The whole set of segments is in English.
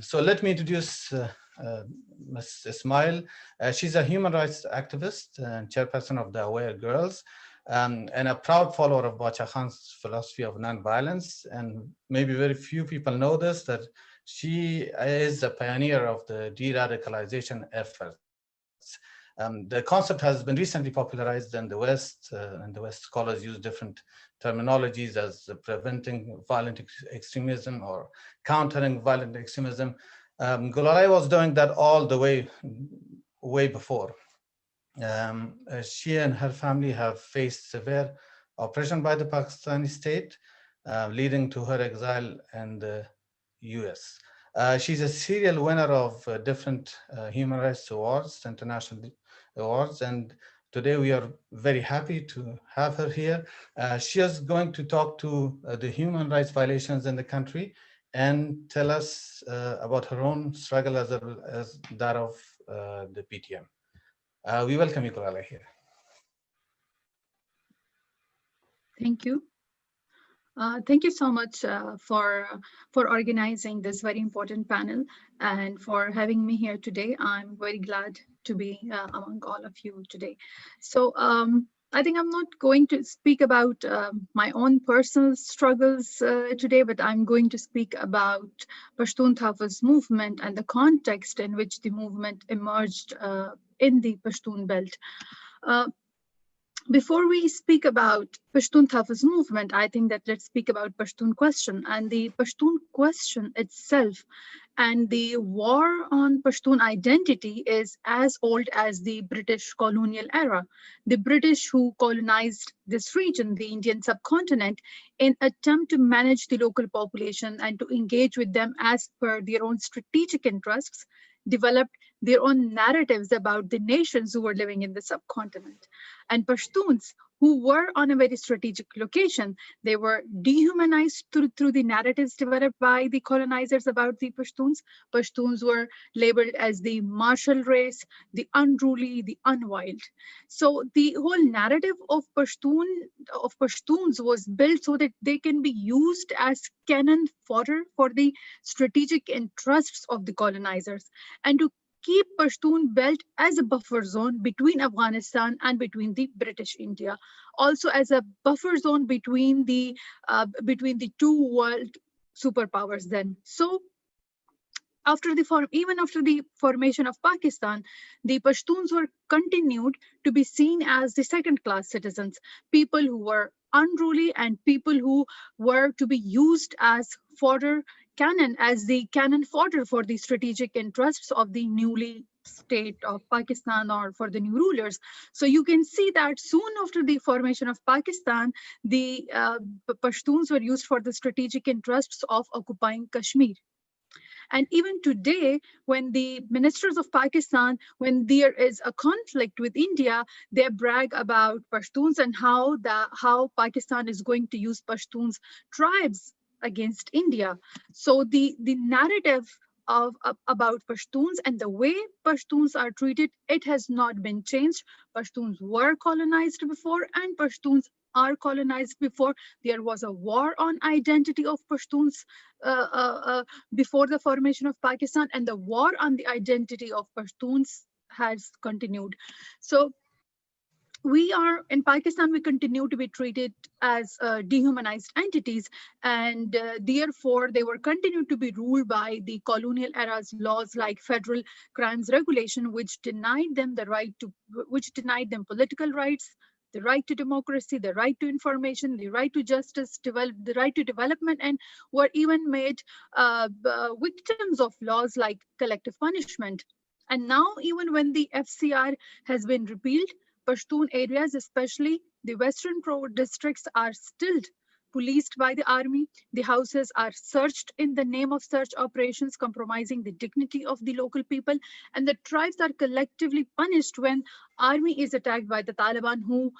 So let me introduce Ms. Ismail. She's a human rights activist and chairperson of the Aware Girls, and a proud follower of Bacha Khan's philosophy of nonviolence. And maybe very few people know this, that she is a pioneer of the de-radicalization efforts. The concept has been recently popularized in the West, and the West scholars use different terminologies as preventing violent extremism or countering violent extremism. Gulalai was doing that all the way before. She and her family have faced severe oppression by the Pakistani state, leading to her exile in the US. She's a serial winner of different human rights awards, international awards, and today we are very happy to have her here. She is going to talk to the human rights violations in the country and tell us about her own struggle as well as that of the PTM. We welcome you, Gulalai, here. Thank you. Thank you so much for organizing this very important panel and for having me here today. I'm very glad to be among all of you today. So I think I'm not going to speak about my own personal struggles today, but I'm going to speak about Pashtun Tahafuz movement and the context in which the movement emerged in the Pashtun belt. Before we speak about Pashtun Tahafuz movement, I think that let's speak about Pashtun question. And the Pashtun question itself and the war on Pashtun identity is as old as the British colonial era. The British who colonized this region, the Indian subcontinent, in attempt to manage the local population and to engage with them as per their own strategic interests, developed their own narratives about the nations who were living in the subcontinent. And Pashtuns, who were on a very strategic location, they were dehumanized through the narratives developed by the colonizers about the Pashtuns. Pashtuns were labeled as the martial race, the unruly, the unwild. So the whole narrative of Pashtuns was built so that they can be used as cannon fodder for the strategic interests of the colonizers, and to keep Pashtun belt as a buffer zone between Afghanistan and between the British India, also as a buffer zone between the two world superpowers then. So even after the formation of Pakistan, the Pashtuns were continued to be seen as the second-class citizens, people who were unruly and people who were to be used as the cannon fodder for the strategic interests of the newly state of Pakistan or for the new rulers. So you can see that soon after the formation of Pakistan, the Pashtuns were used for the strategic interests of occupying Kashmir. And even today, when the ministers of Pakistan, when there is a conflict with India, they brag about Pashtuns and how Pakistan is going to use Pashtuns tribes against India. So the narrative about Pashtuns and the way Pashtuns are treated, it has not been changed. Pashtuns were colonized before and Pashtuns are colonized before. There was a war on identity of Pashtuns before the formation of Pakistan, and the war on the identity of Pashtuns has continued. So we are in Pakistan, we continue to be treated as dehumanized entities, and therefore they were continued to be ruled by the colonial era's laws like federal crimes regulation, which denied them political rights, the right to democracy, the right to information, the right to justice, the right to development, and were even made victims of laws like collective punishment. And now, even when the FCR has been repealed, Pashtun areas, especially the western districts, are still policed by the army. The houses are searched in the name of search operations, compromising the dignity of the local people. And the tribes are collectively punished when army is attacked by the Taliban, who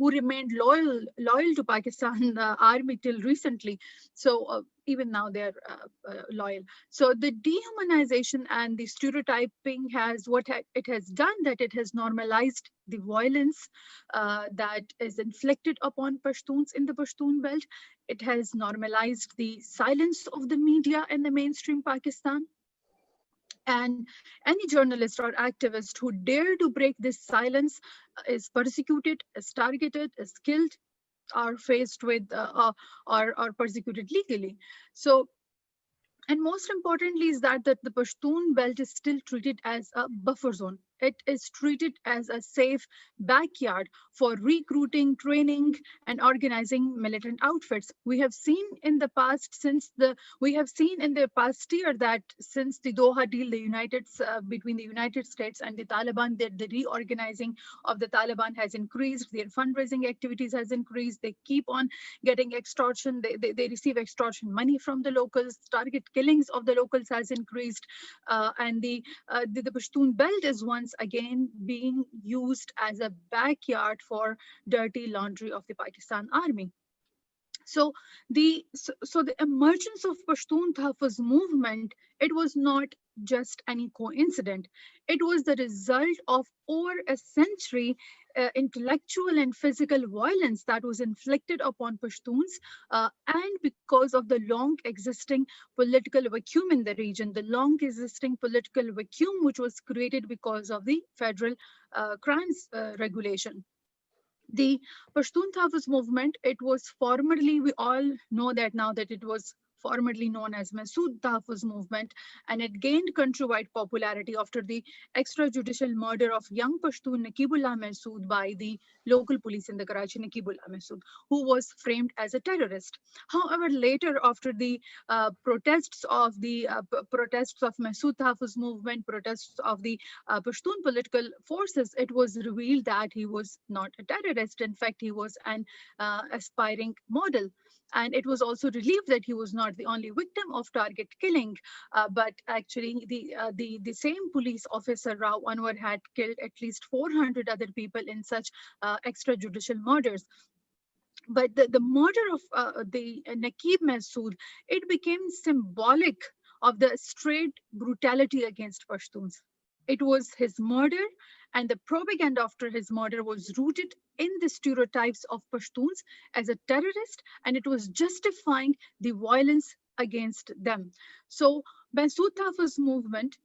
remained loyal to Pakistan army till recently. So even now they're loyal. So the dehumanization and the stereotyping has it has done, that it has normalized the violence that is inflicted upon Pashtuns in the Pashtun belt. It has normalized the silence of the media in the mainstream Pakistan. And any journalist or activist who dare to break this silence is persecuted, is targeted, is killed, are faced with or persecuted legally. So, and most importantly is that the Pashtun belt is still treated as a buffer zone. It is treated as a safe backyard for recruiting, training, and organizing militant outfits. We have seen in the past, we have seen in the past year that since the Doha deal, between the United States and the Taliban, that the reorganizing of the Taliban has increased, their fundraising activities has increased. They keep on getting extortion. They receive extortion money from the locals. Target killings of the locals has increased, and the Pashtun belt is once again being used as a backyard for dirty laundry of the Pakistan army. So the emergence of Pashtun Tahafuz movement, it was not just any coincidence. It was the result of over a century intellectual and physical violence that was inflicted upon Pashtuns, and because of the long existing political vacuum in the region, the long existing political vacuum which was created because of the federal crimes regulation. The Pashtun Tahafuz movement, it was formerly, we all know that now, that it was formerly known as Masood Tahafuz movement, and it gained countrywide popularity after the extrajudicial murder of young Pashtun Nakibullah Masood by the local police in the Karachi, Nakibullah Masood, who was framed as a terrorist. However, later, after the protests of Masood Tahafuz movement, protests of the Pashtun political forces, it was revealed that he was not a terrorist. In fact, he was an aspiring model. And it was also relieved that he was not the only victim of target killing, but actually the same police officer Rao Anwar had killed at least 400 other people in such extrajudicial murders. But the murder of the Nakib Masood, it became symbolic of the straight brutality against Pashtuns. It was his murder, and the propaganda after his murder was rooted in the stereotypes of Pashtuns as a terrorist, and it was justifying the violence against them. So, Masood Tahafuz movement,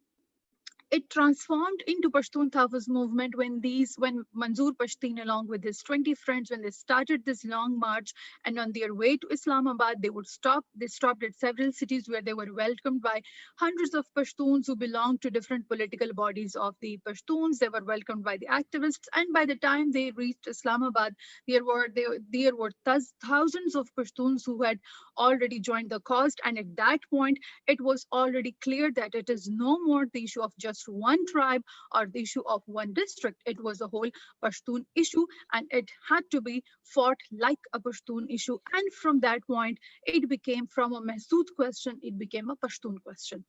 it transformed into Pashtun Tahafuz movement when Manzoor Pashtun, along with his 20 friends, when they started this long march, and on their way to Islamabad, they stopped at several cities where they were welcomed by hundreds of Pashtuns who belonged to different political bodies of the Pashtuns. They were welcomed by the activists, and by the time they reached Islamabad, there were thousands of Pashtuns who had already joined the cause, and at that point, it was already clear that it is no more the issue of just one tribe or the issue of one district. It was a whole Pashtun issue, and it had to be fought like a Pashtun issue. And from that point, it became, from a Masood question, it became a Pashtun question.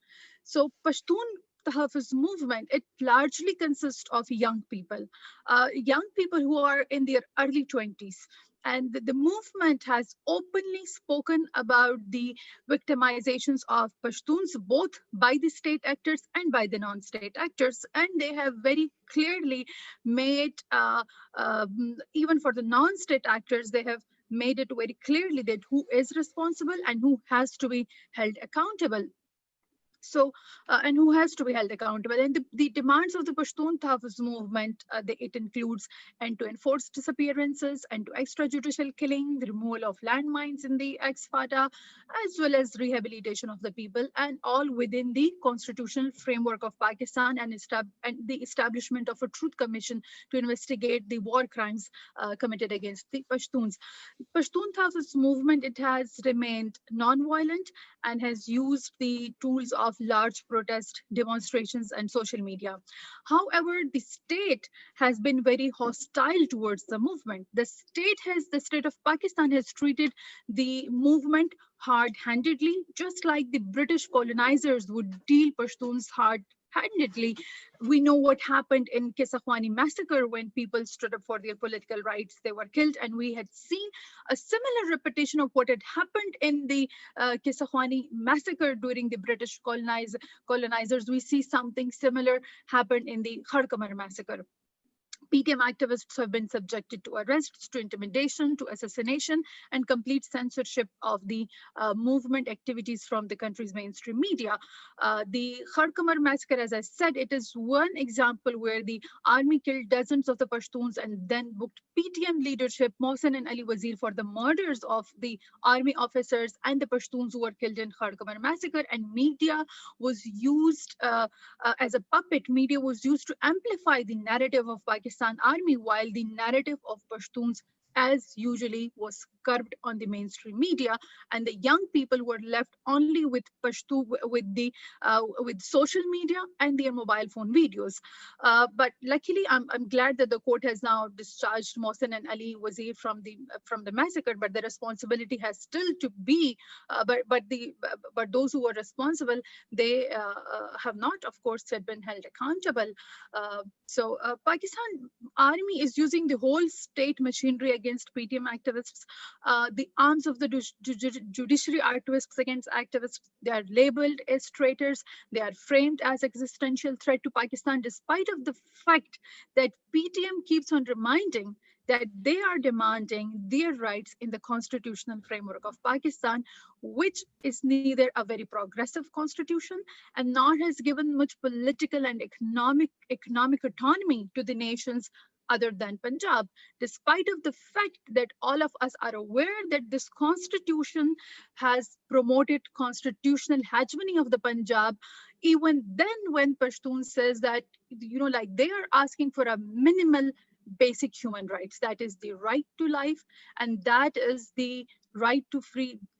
So Pashtun Tahafuz movement, it largely consists of young people who are in their early 20s. And the movement has openly spoken about the victimizations of Pashtuns, both by the state actors and by the non-state actors. And they have very clearly made, even for the non-state actors, they have made it very clearly that who is responsible and who has to be held accountable. So, and who has to be held accountable. And the demands of the Pashtun Tahafuz movement, it includes end to enforced disappearances, end to extrajudicial killing, the removal of landmines in the ex-FATA, as well as rehabilitation of the people, and all within the constitutional framework of Pakistan, and the establishment of a truth commission to investigate the war crimes committed against the Pashtuns. Pashtun Tahafuz movement, it has remained non-violent and has used the tools of large protest demonstrations and social media. However, the state has been very hostile towards the movement. The state of Pakistan has treated the movement hard-handedly, just like the British colonizers would deal Pashtuns hard-handedly. We know what happened in Kesakhwani massacre when people stood up for their political rights. They were killed, and we had seen a similar repetition of what had happened in the Kesakhwani massacre during the British colonizers. We see something similar happen in the Khadkamar massacre. PTM activists have been subjected to arrests, to intimidation, to assassination, and complete censorship of the movement activities from the country's mainstream media. The Khadkamar massacre, as I said, it is one example where the army killed dozens of the Pashtuns and then booked PTM leadership, Mohsen and Ali Wazir, for the murders of the army officers and the Pashtuns who were killed in Khadkamar massacre. And media was used as a puppet. Media was used to amplify the narrative of Pakistan army, while the narrative of Pashtuns, as usually, was curbed on the mainstream media, and the young people were left only with Pashtu, with social media and their mobile phone videos. But luckily, I'm glad that the court has now discharged Mohsen and Ali Wazir from the massacre. But the responsibility has still to be, but those who were responsible, they have not, of course, yet been held accountable. So Pakistan army is using the whole state machinery against PTM activists. The arms of the judiciary are twists against activists. They are labeled as traitors. They are framed as existential threat to Pakistan, despite of the fact that PTM keeps on reminding that they are demanding their rights in the constitutional framework of Pakistan, which is neither a very progressive constitution and nor has given much political and economic autonomy to the nations other than Punjab, despite of the fact that all of us are aware that this constitution has promoted constitutional hegemony of the Punjab. Even then, when Pashtun says that, like they are asking for a minimal basic human rights, that is the right to life, and that is the right to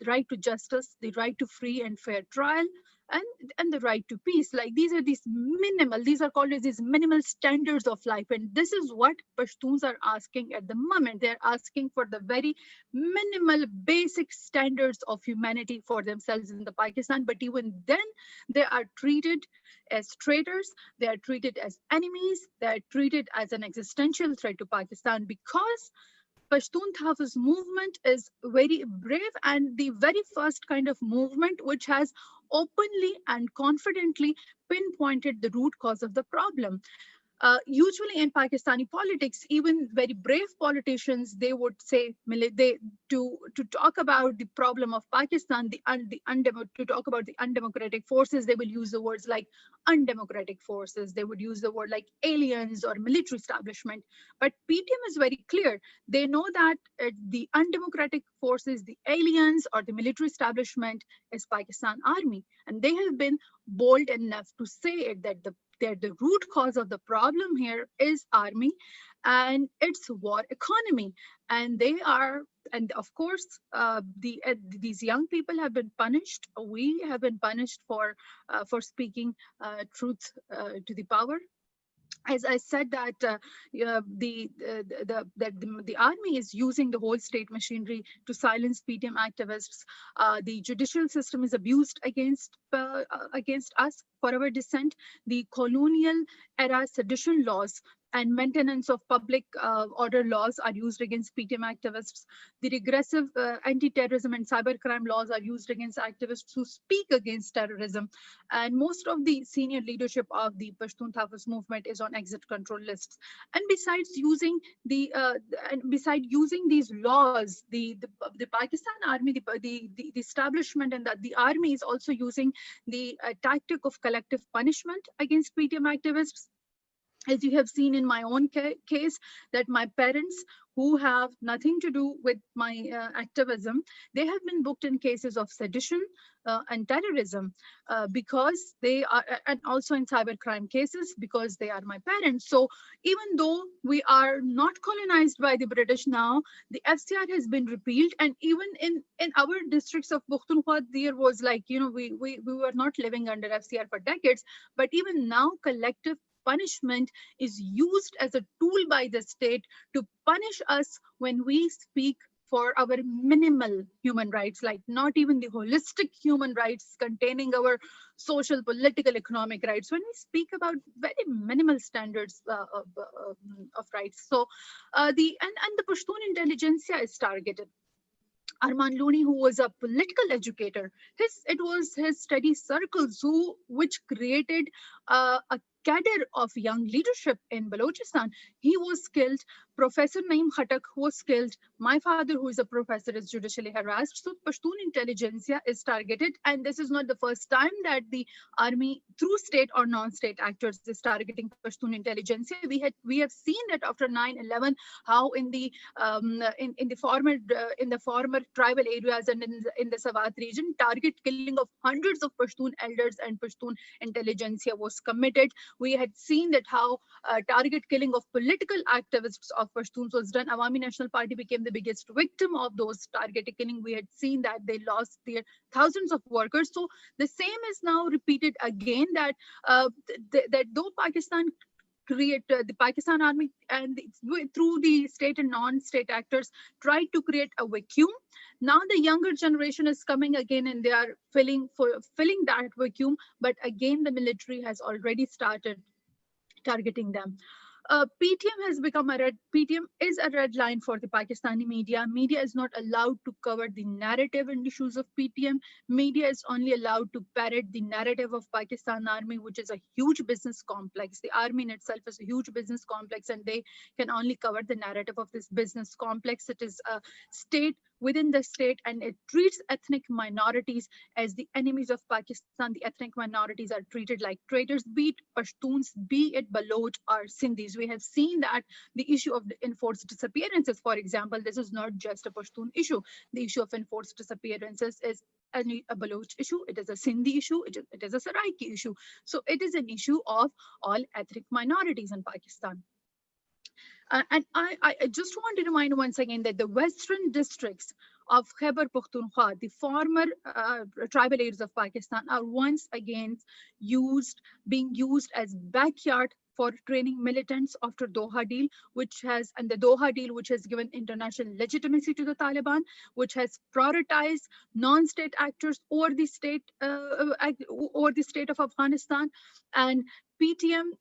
right to justice, the right to free and fair trial, and the right to peace. Like these are called as these minimal standards of life, and this is what Pashtuns are asking at the moment. They're asking for the very minimal basic standards of humanity for themselves in the Pakistan. But even then, they are treated as traitors, they are treated as enemies, they are treated as an existential threat to Pakistan, because Pashtun Tahafuz movement is very brave and the very first kind of movement which has openly and confidently pinpointed the root cause of the problem. Usually in Pakistani politics, even very brave politicians, they would say to talk about the problem of Pakistan, to talk about the undemocratic forces, they will use the words like undemocratic forces. They would use the word like aliens or military establishment. But PTM is very clear. They know that the undemocratic forces, the aliens or the military establishment is Pakistan army, and they have been bold enough to say it that the root cause of the problem here is army and its war economy. And they are, and of course, these young people have been punished. We have been punished for speaking truth to the power. As I said, that the army is using the whole state machinery to silence PTM activists. The judicial system is abused against us for our dissent. The colonial era sedition laws and maintenance of public order laws are used against PTM activists. The regressive anti-terrorism and cybercrime laws are used against activists who speak against terrorism. And most of the senior leadership of the Pashtun Tahafuz movement is on exit control lists. And besides using these laws, the Pakistan army, the establishment and the army is also using the tactic of collective punishment against PTM activists. As you have seen in my own case, that my parents, who have nothing to do with my activism, they have been booked in cases of sedition and terrorism because they are, and also in cybercrime cases because they are my parents. So even though we are not colonized by the British now, the FCR has been repealed, and even in our districts of Pukhtunkhwa, there was like, we were not living under FCR for decades, but even now collective punishment is used as a tool by the state to punish us when we speak for our minimal human rights, like not even the holistic human rights containing our social, political, economic rights. When we speak about very minimal standards of rights, so the Pashtun intelligentsia is targeted. Arman Looney, who was a political educator, it was his study circles which created a cadre of young leadership in Balochistan. He was killed. Professor Naeem Khattak, who was killed. My father, who is a professor, is judicially harassed. So Pashtun intelligentsia is targeted, and this is not the first time that the army, through state or non-state actors, is targeting Pashtun intelligentsia. We have seen that after 9/11, how in the former tribal areas and in the Swat region, target killing of hundreds of Pashtun elders and Pashtun intelligentsia was committed. We had seen that how target killing of political activists of Pashtuns was done. Awami National Party became the biggest victim of those targeted killing. We had seen that they lost their thousands of workers. So the same is now repeated again, that that though Pakistan create the Pakistan army and through the state and non-state actors tried to create a vacuum. Now the younger generation is coming again, and they are filling that vacuum. But again, the military has already started targeting them. PTM is a red line for the Pakistani media. Media is not allowed to cover the narrative and issues of PTM. Media is only allowed to parrot the narrative of Pakistan Army, which is a huge business complex. The army in itself is a huge business complex, and they can only cover the narrative of this business complex. It is a state within the state, and it treats ethnic minorities as the enemies of Pakistan. The ethnic minorities are treated like traitors, be it Pashtuns, be it Baloch or Sindhis. We have seen that the issue of the enforced disappearances, for example, this is not just a Pashtun issue. The issue of enforced disappearances is a Baloch issue, it is a Sindhi issue, it is a Saraiki issue. So it is an issue of all ethnic minorities in Pakistan. And I just want to remind once again that the western districts of Khyber Pakhtunkhwa, the former tribal areas of Pakistan, are once again being used as backyard for training militants after Doha deal, which has given international legitimacy to the Taliban, which has prioritized non-state actors or the state of Afghanistan. And PTM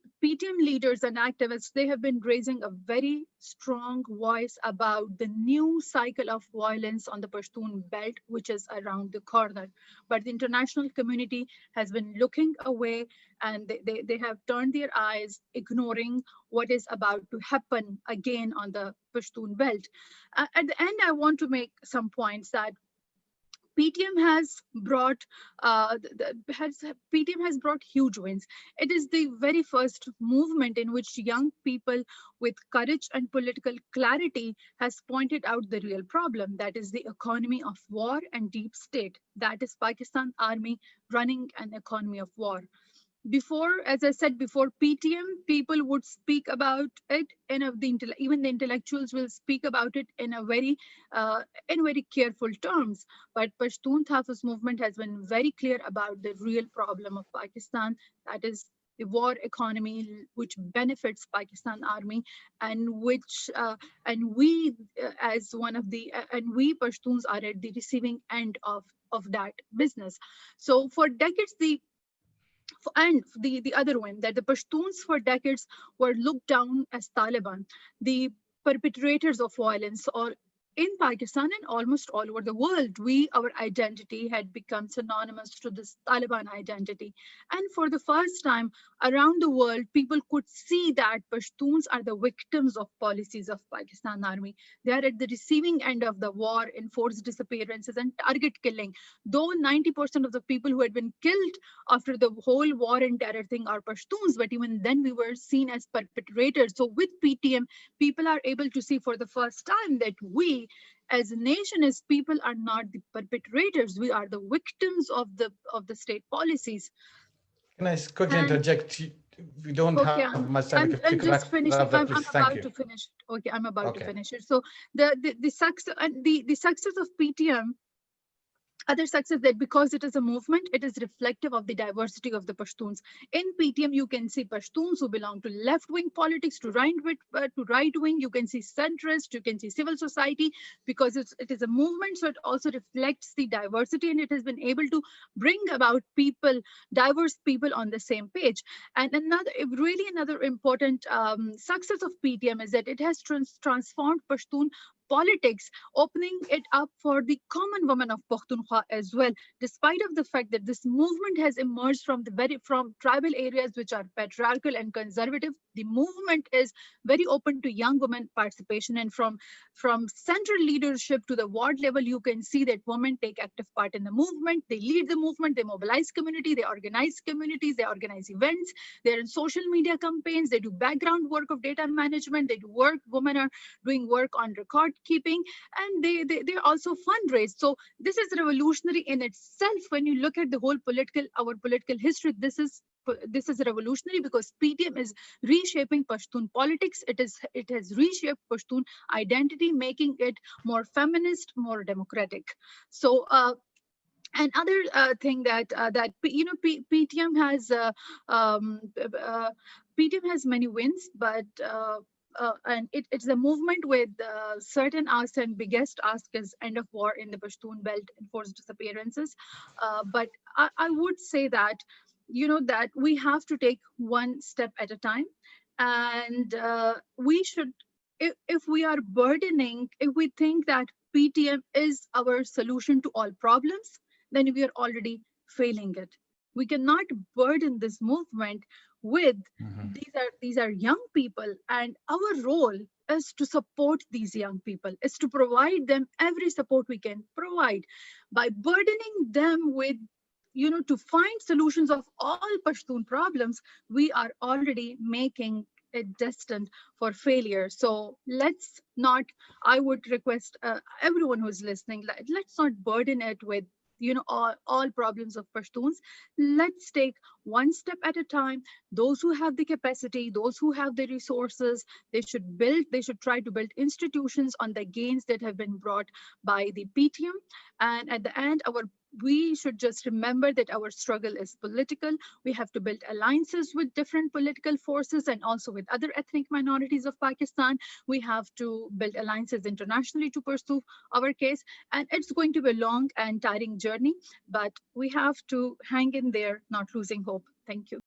leaders and activists, they have been raising a very strong voice about the new cycle of violence on the Pashtun belt, which is around the corner. But the international community has been looking away, and they have turned their eyes, ignoring what is about to happen again on the Pashtun belt. At the end, I want to make some points that PTM has brought huge wins. It is the very first movement in which young people with courage and political clarity has pointed out the real problem, that is the economy of war and deep state. That is Pakistan Army running an economy of war. Before, as I said before, PTM, people would speak about it even the intellectuals will speak about it in very careful terms. But Pashtun Tahafuz movement has been very clear about the real problem of Pakistan, that is the war economy, which benefits Pakistan Army, and we Pashtuns are at the receiving end of that business. So for decades, the other one, that the Pashtuns for decades were looked down as Taliban, the perpetrators of violence, or in Pakistan and almost all over the world, our identity had become synonymous to this Taliban identity. And for the first time around the world, people could see that Pashtuns are the victims of policies of Pakistan Army. They are at the receiving end of the war, enforced disappearances and target killing. Though 90% of the people who had been killed after the whole war and terror thing are Pashtuns, but even then we were seen as perpetrators. So with PTM, people are able to see for the first time that we, as a nation, as people, are not the perpetrators. We are the victims of the state policies. Can I quickly interject? We don't have much time. I'm just finishing. I'm about to finish. Okay, I'm about to finish it. So the success of PTM Other success that because it is a movement, it is reflective of the diversity of the Pashtuns. In PTM, you can see Pashtuns who belong to left-wing politics, to right-wing. You can see centrist, you can see civil society, because it is a movement, so it also reflects the diversity, and it has been able to bring about people, diverse people on the same page. And another important success of PTM is that it has transformed Pashtun politics, opening it up for the common woman of Pakhtunkhwa as well. Despite of the fact that this movement has emerged from tribal areas which are patriarchal and conservative, the movement is very open to young women participation, and from central leadership to the ward level, you can see that women take active part in the movement. They lead the movement, they mobilize community, they organize communities, they organize events, they're in social media campaigns, they do background work of data management, they do work, women are doing work on record keeping, and they also fundraise. So this is revolutionary in itself. When you look at the whole our political history, this is revolutionary, because PTM is reshaping Pashtun politics. It has reshaped Pashtun identity, making it more feminist, more democratic. So another thing that PTM has PTM has many wins, but and it's a movement with certain asks, and biggest ask is end of war in the Pashtun belt and forced disappearances. But I would say that that we have to take one step at a time, and we should, if we are burdening, if we think that PTM is our solution to all problems, then we are already failing it. We cannot burden this movement with these are young people, and our role is to support these young people, is to provide them every support we can provide. By burdening them with to find solutions of all Pashtun problems, we are already making it destined for failure. So let's not, I would request everyone who's listening, let's not burden it with all problems of Pashtuns. Let's take one step at a time. Those who have the capacity, those who have the resources, they should try to build institutions on the gains that have been brought by the PTM. And at the end, we should just remember that our struggle is political. We have to build alliances with different political forces and also with other ethnic minorities of Pakistan. We have to build alliances internationally to pursue our case. And it's going to be a long and tiring journey, but we have to hang in there, not losing hope. Thank you.